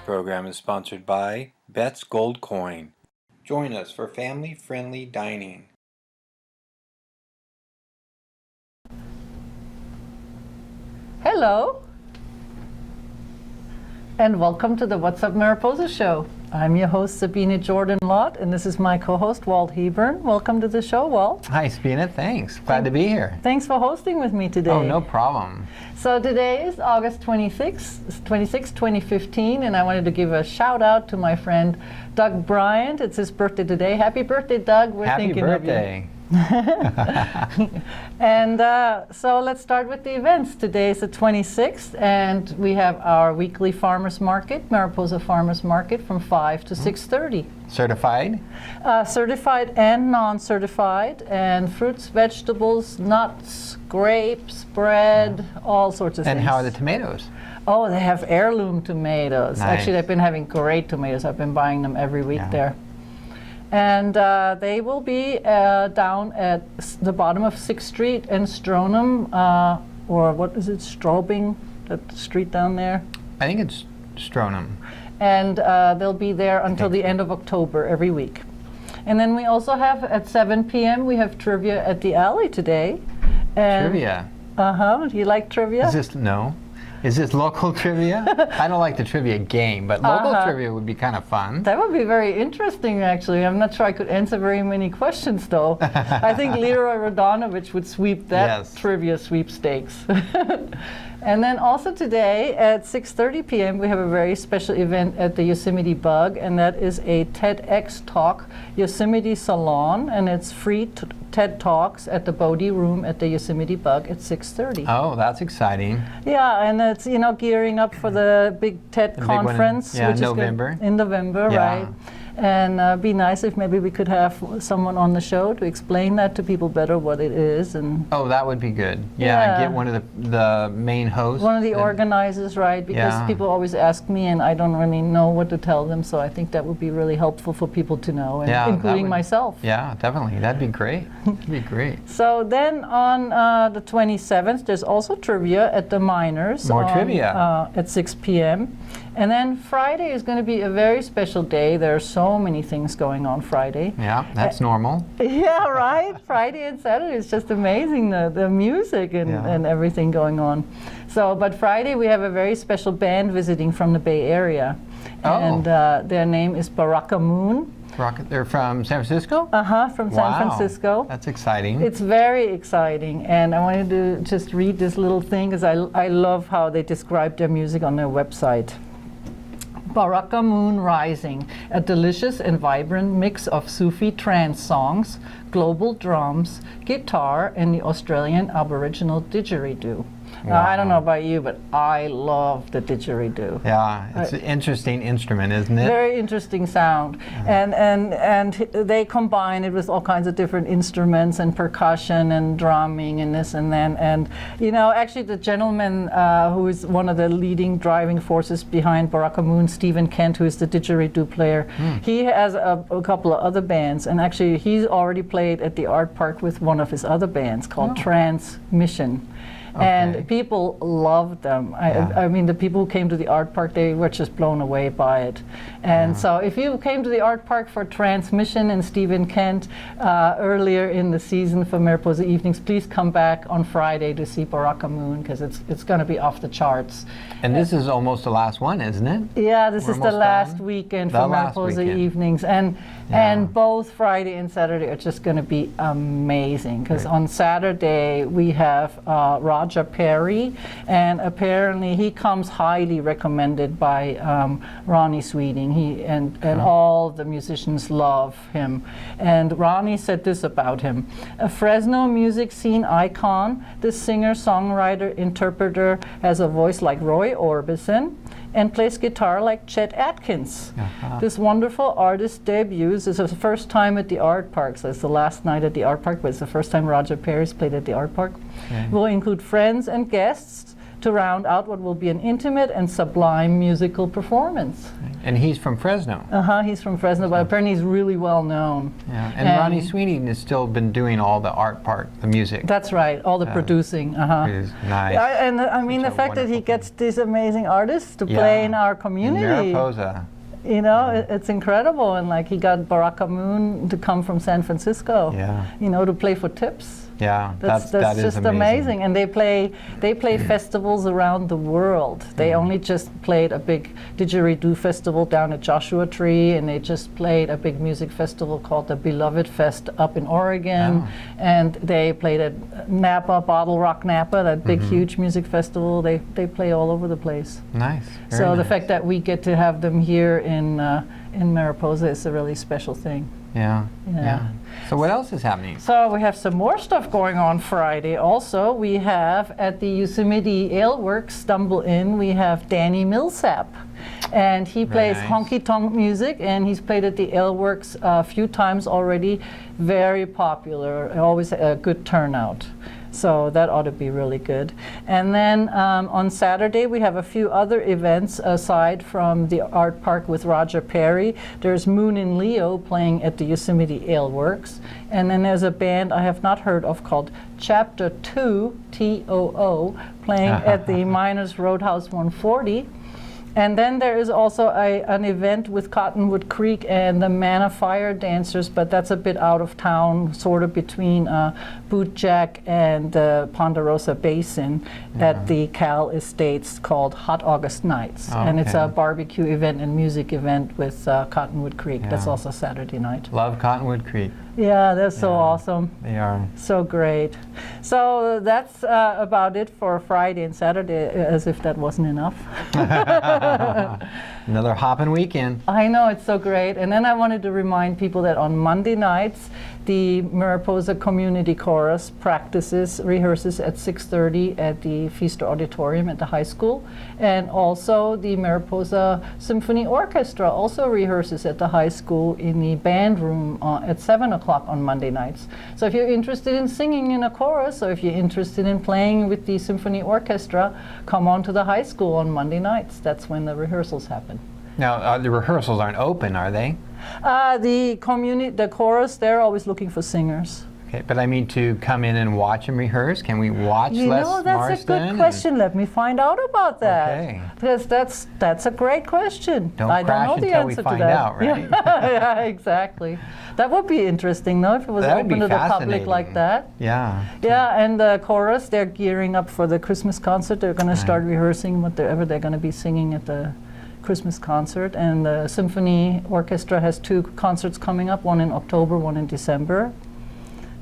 program is sponsored by Bet's Gold Coin. Join us for family-friendly dining. Hello, and welcome to the What's Up Mariposa show. I'm your host, Sabine Jordan-Lott, and this is my co-host, Walt Hebern. Welcome to the show, Walt. Hi, Sabine. Thanks. Glad to be here. Thanks for hosting with me today. Oh, no problem. So today is August 26, 2015, and I wanted to give a shout out to my friend, Doug Bryant. It's his birthday today. Happy birthday, Doug. We're Happy thinking birthday. of you. And so let's start with the events. Today is the 26th, and we have our weekly farmers market, Mariposa Farmers Market, from 5 to 6:30. Certified? Certified and non-certified, and fruits, vegetables, nuts, grapes, bread, all sorts of things. And how are the tomatoes? Oh, they have heirloom tomatoes. Nice. Actually, they've been having great tomatoes. I've been buying them every week there. And they will be down at the bottom of 6th Street in Stronum, or what is it, Straubing, that street down there? I think it's Stronum. And they'll be there until the end of October every week. And then we also have at 7 p.m. we have trivia at the alley today. And Trivia? Uh-huh. Do you like trivia? Is this local trivia? I don't like the trivia game, but local trivia would be kind of fun. That would be very interesting, actually. I'm not sure I could answer very many questions, though. I think Leroy Radonovich would sweep that trivia sweepstakes. And then also today at 6:30 p.m. we have a very special event at the Yosemite Bug, and that is a TEDx Talk Yosemite Salon, and it's free TED Talks at the Bodie Room at the Yosemite Bug at 6:30. Oh, that's exciting. Yeah, and it's, you know, gearing up for the big TED conference, which is November. In November, right? And be nice if maybe we could have someone on the show to explain that to people better what it is. And oh, that would be good. Yeah, get one of the main hosts. One of the organizers, right? Because people always ask me, and I don't really know what to tell them. So I think that would be really helpful for people to know, and including myself. Yeah, definitely. That'd be great. That'd be great. So then on the 27th, there's also trivia at the Miners. More trivia. At 6 p.m. And then Friday is going to be a very special day. There are so many things going on Friday. Yeah, that's normal. Yeah, right? Friday and Saturday is just amazing, the music and everything going on. So, but Friday we have a very special band visiting from the Bay Area. And their name is Baraka Moon. They're from San Francisco? From San Francisco. That's exciting. It's very exciting, and I wanted to just read this little thing because I love how they describe their music on their website. Baraka Moon Rising, a delicious and vibrant mix of Sufi trance songs, global drums, guitar, and the Australian Aboriginal didgeridoo. Now, I don't know about you, but I love the didgeridoo. Yeah, it's an interesting instrument, isn't it? Very interesting sound. And they combine it with all kinds of different instruments and percussion and drumming and this and that. And, you know, actually the gentleman who is one of the leading driving forces behind Baraka Moon, Stephen Kent, who is the didgeridoo player, he has a couple of other bands. And actually he's already played at the Art Park with one of his other bands called Transmission. And people loved them. I mean, the people who came to the Art Park, they were just blown away by it. And so if you came to the Art Park for Transmission and Stephen Kent earlier in the season for Mariposa Evenings, please come back on Friday to see Baraka Moon, because it's going to be off the charts. And this is almost the last one, isn't it? Yeah, this is the last weekend for Mariposa Evenings. And both Friday and Saturday are just going to be amazing, because on Saturday we have Roger Perry, and apparently he comes highly recommended by Ronnie Sweeting. He and all the musicians love him. And Ronnie said this about him: a Fresno music scene icon, this singer, songwriter, interpreter has a voice like Roy Orbison and plays guitar like Chet Atkins. This wonderful artist debuts. It's the first time at the Art Park, so it's the last night at the Art Park, but it's the first time Roger Perry's played at the Art Park. Will include friends and guests to round out what will be an intimate and sublime musical performance. And he's from Fresno. He's from Fresno, but apparently he's really well known. Yeah. And Ronnie Sweeney has still been doing all the art part, the music. That's right, all the producing. Is nice. And I mean, the fact that he gets these amazing artists to play in our community. In Mariposa. You know, it's incredible. And like he got Baraka Moon to come from San Francisco, you know, to play for tips. Yeah, that's just amazing. And they play festivals around the world. They only just played a big didgeridoo festival down at Joshua Tree, and they just played a big music festival called the Beloved Fest up in Oregon. And they played at Napa, Bottle Rock Napa, that big huge music festival. They play all over the place. Nice. So the fact that we get to have them here in Mariposa is a really special thing. Yeah. So what else is happening? So we have some more stuff going on Friday also. We have at the Yosemite Ale Works Stumble Inn, we have Danny Millsap. And he plays honky-tonk music, and he's played at the Ale Works a few times already. Very popular, always a good turnout. So that ought to be really good. And then on Saturday, we have a few other events aside from the Art Park with Roger Perry. There's Moon and Leo playing at the Yosemite Ale Works. And then there's a band I have not heard of called Chapter 2, T-O-O, playing at the Miners Roadhouse 140. And then there is also an event with Cottonwood Creek and the Manna Fire Dancers, but that's a bit out of town, sort of between Bootjack and the Ponderosa Basin at the Cal Estates called Hot August Nights. And it's a barbecue event and music event with Cottonwood Creek. That's also Saturday night. Love Cottonwood Creek. Yeah, they're so awesome. They are. So great. So that's about it for Friday and Saturday, as if that wasn't enough. Another hopping weekend. I know, it's so great. And then I wanted to remind people that on Monday nights, the Mariposa Community Chorus rehearses at 6:30 at the Feaster Auditorium at the high school. And also the Mariposa Symphony Orchestra also rehearses at the high school in the band room at 7 o'clock on Monday nights. So if you're interested in singing in a chorus, or if you're interested in playing with the Symphony Orchestra, come on to the high school on Monday nights. That's when the rehearsals happen. Now, the rehearsals aren't open, are they? The chorus, they're always looking for singers. Okay, but I mean to come in and watch them rehearse. Can we watch Les Marston? That's a good question. Let me find out about that. Okay. Because that's a great question. I don't know the answer we to find that. out, right? Yeah, exactly. That would be interesting, though, if it was open to the public like that. Yeah. Yeah, and the chorus, they're gearing up for the Christmas concert. They're going to start rehearsing whatever they're going to be singing at the Christmas concert. And the Symphony Orchestra has 2 concerts coming up, one in October, one in December.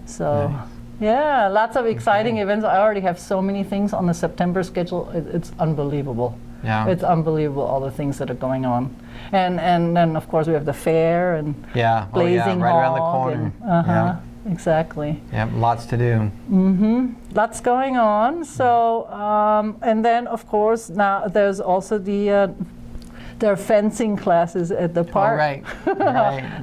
So, yeah, lots of exciting events. I already have so many things on the September schedule. It's unbelievable. Yeah. It's unbelievable, all the things that are going on. And then, of course, we have the fair and Blazing right around the Hog corner. Exactly. Yeah, lots to do. Lots going on. So, and then, of course, now there's also there are fencing classes at the park. Right.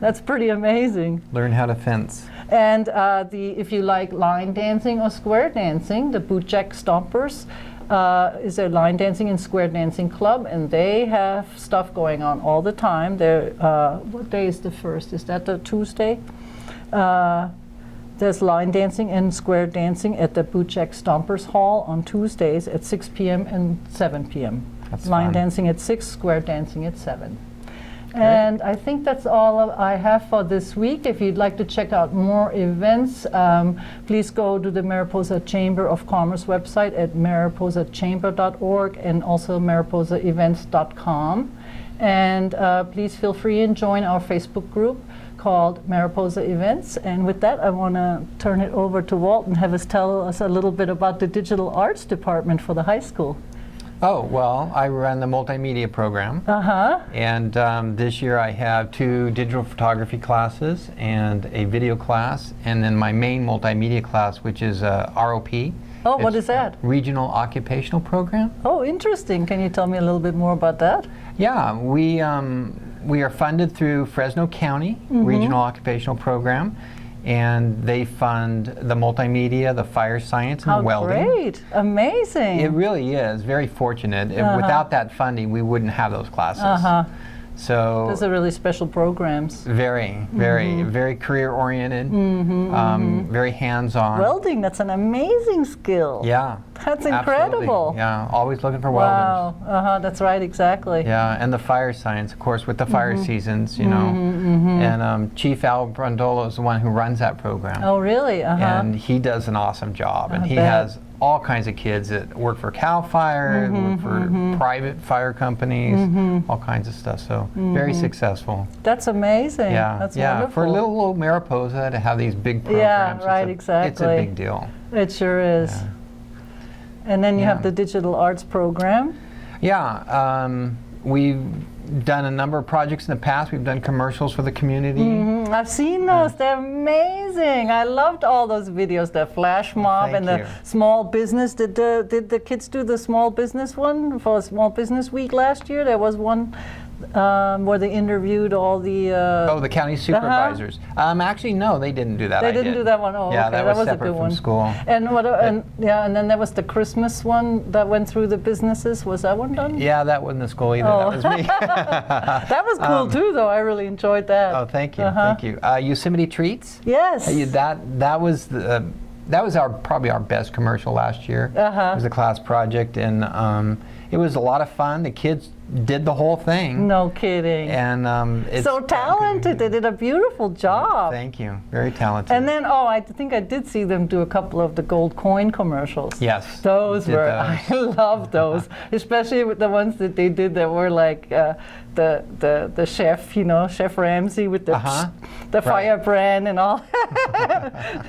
That's pretty amazing. Learn how to fence. And if you like line dancing or square dancing, the Bootjack Stompers is a line dancing and square dancing club, and they have stuff going on all the time. What day is the first? Is that the Tuesday? There's line dancing and square dancing at the Bootjack Stompers Hall on Tuesdays at 6 p.m. and 7 p.m. That's line fun. dancing at 6, square dancing at 7. And I think that's all I have for this week. If you'd like to check out more events, please go to the Mariposa Chamber of Commerce website at mariposachamber.org and also mariposaevents.com. And please feel free and join our Facebook group called Mariposa Events. And with that, I want to turn it over to Walt and have us tell us a little bit about the digital arts department for the high school. Oh, well, I run the multimedia program. And this year I have 2 digital photography classes and a video class, and then my main multimedia class, which is ROP. Oh, what is that? Regional Occupational Program. Oh, interesting. Can you tell me a little bit more about that? Yeah, we are funded through Fresno County Regional Occupational Program. and they fund the multimedia, the fire science, and How welding. great! Amazing. It really is very fortunate. Without that funding, we wouldn't have those classes. So those are really special programs. very, very career-oriented, very hands-on. Welding, that's an amazing skill. Yeah. That's absolutely. incredible. Yeah, always looking for welders. Wow. That's right, exactly. Yeah, and the fire science, of course, with the fire seasons, you know. And Chief Al Brondolo is the one who runs that program. Oh, really? And he does an awesome job. And he bet. has all kinds of kids that work for CAL FIRE, work for private fire companies, all kinds of stuff. So very successful. That's amazing. Yeah, That's yeah. wonderful. For a little Mariposa to have these big programs, right, it's exactly. a big deal. It sure is. Yeah. And then you Yeah. have the digital arts program. Yeah, we've done a number of projects in the past. We've done commercials for the community. I've seen those. They're amazing. I loved all those videos. The flash mob thank and the you. small business. Did the kids do the small business one for Small Business Week last year? There was one where they interviewed all the. The county supervisors. Actually, no, they didn't do that. They I didn't did. do that one. Oh, yeah, okay. that was a separate good from one. school. And what? And then there was the Christmas one that went through the businesses. Was that one done? Yeah, that wasn't the school either. Oh. That was me. That was cool too, though. I really enjoyed that. Oh, thank you, thank you. Yosemite Treats. Yes. That was probably our best commercial last year. It was a class project, and it was a lot of fun. The kids did the whole thing. No kidding. And it's so talented. They did a beautiful job. Thank you. Very talented. And then, I think I did see them do a couple of the gold coin commercials. Yes. Those we did were, those. I love those, especially with the ones that they did that were like the chef, Chef Ramsay with the firebrand and all.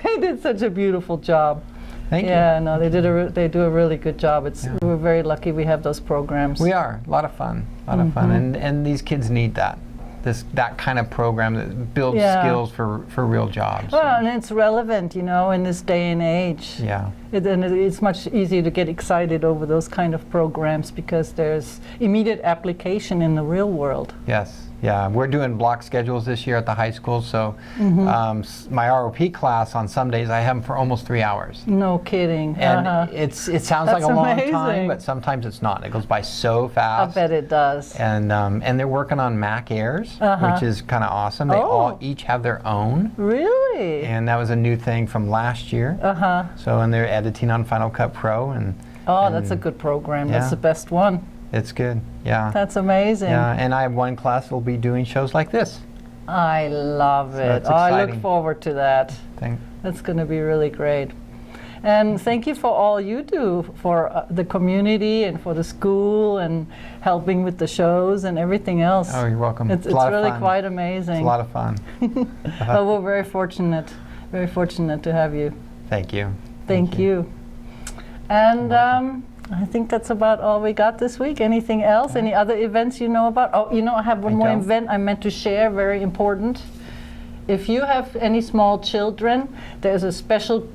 They did such a beautiful job. Thank you. Yeah, no, they do a really good job. We're very lucky we have those programs. We are. A lot of fun. A lot of fun. And these kids need that. That kind of program that builds skills for real jobs. Well, and it's relevant, in this day and age. Yeah. And it's much easier to get excited over those kind of programs because there's immediate application in the real world. Yes. Yeah, we're doing block schedules this year at the high school, so my ROP class on some days I have them for almost 3 hours. No kidding. And it sounds like a long amazing. time, but sometimes it's not. It goes by so fast. I bet it does. And they're working on Mac Airs, which is kind of awesome. They all each have their own. Really? And that was a new thing from last year. So, and they're editing on Final Cut Pro. That's a good program. That's the best one. It's good, yeah. That's amazing. Yeah, and I have one class that will be doing shows like this. I love it. That's I exciting. look forward to that. That's going to be really great. And thank you for all you do for the community and for the school and helping with the shows and everything else. Oh, you're welcome. It's a lot really of fun. quite amazing. It's a lot of fun. Well, we're very fortunate to have you. Thank you. Thank you. And I think that's about all we got this week. Anything else? Any other events you know about? Oh, I have one more event I meant to share, very important. If you have any small children, there's a special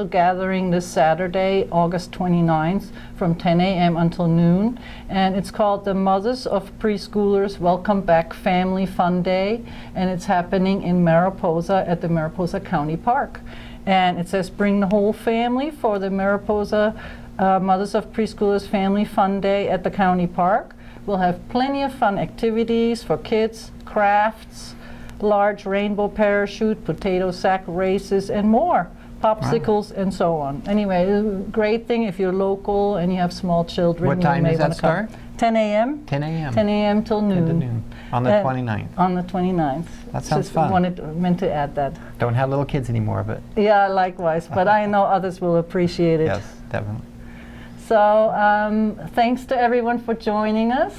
gathering this Saturday, August 29th, from 10 a.m. until noon. And it's called the Mothers of Preschoolers Welcome Back Family Fun Day. And it's happening in Mariposa at the Mariposa County Park. And it says bring the whole family for the Mariposa Mothers of Preschoolers Family Fun Day at the County Park. We'll have plenty of fun activities for kids, crafts, large rainbow parachute, potato sack races, and more. Popsicles and so on. Anyway, a great thing if you're local and you have small children. What time does that start? 10 a.m. 10 a.m. 10 a.m. till noon. 10 to noon. On the 29th. On the 29th. That sounds Just fun. meant to add that. Don't have little kids anymore, but. Yeah, likewise. But I know others will appreciate it. Yes, definitely. So thanks to everyone for joining us.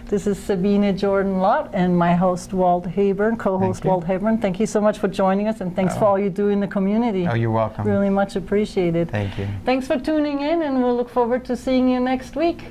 This is Sabine Jordan Lott and my host Walt Hebern, co-host Walt Hebern. Thank you so much for joining us, and thanks for all you do in the community. Oh, you're welcome. Really much appreciated. Thank you. Thanks for tuning in, and we'll look forward to seeing you next week.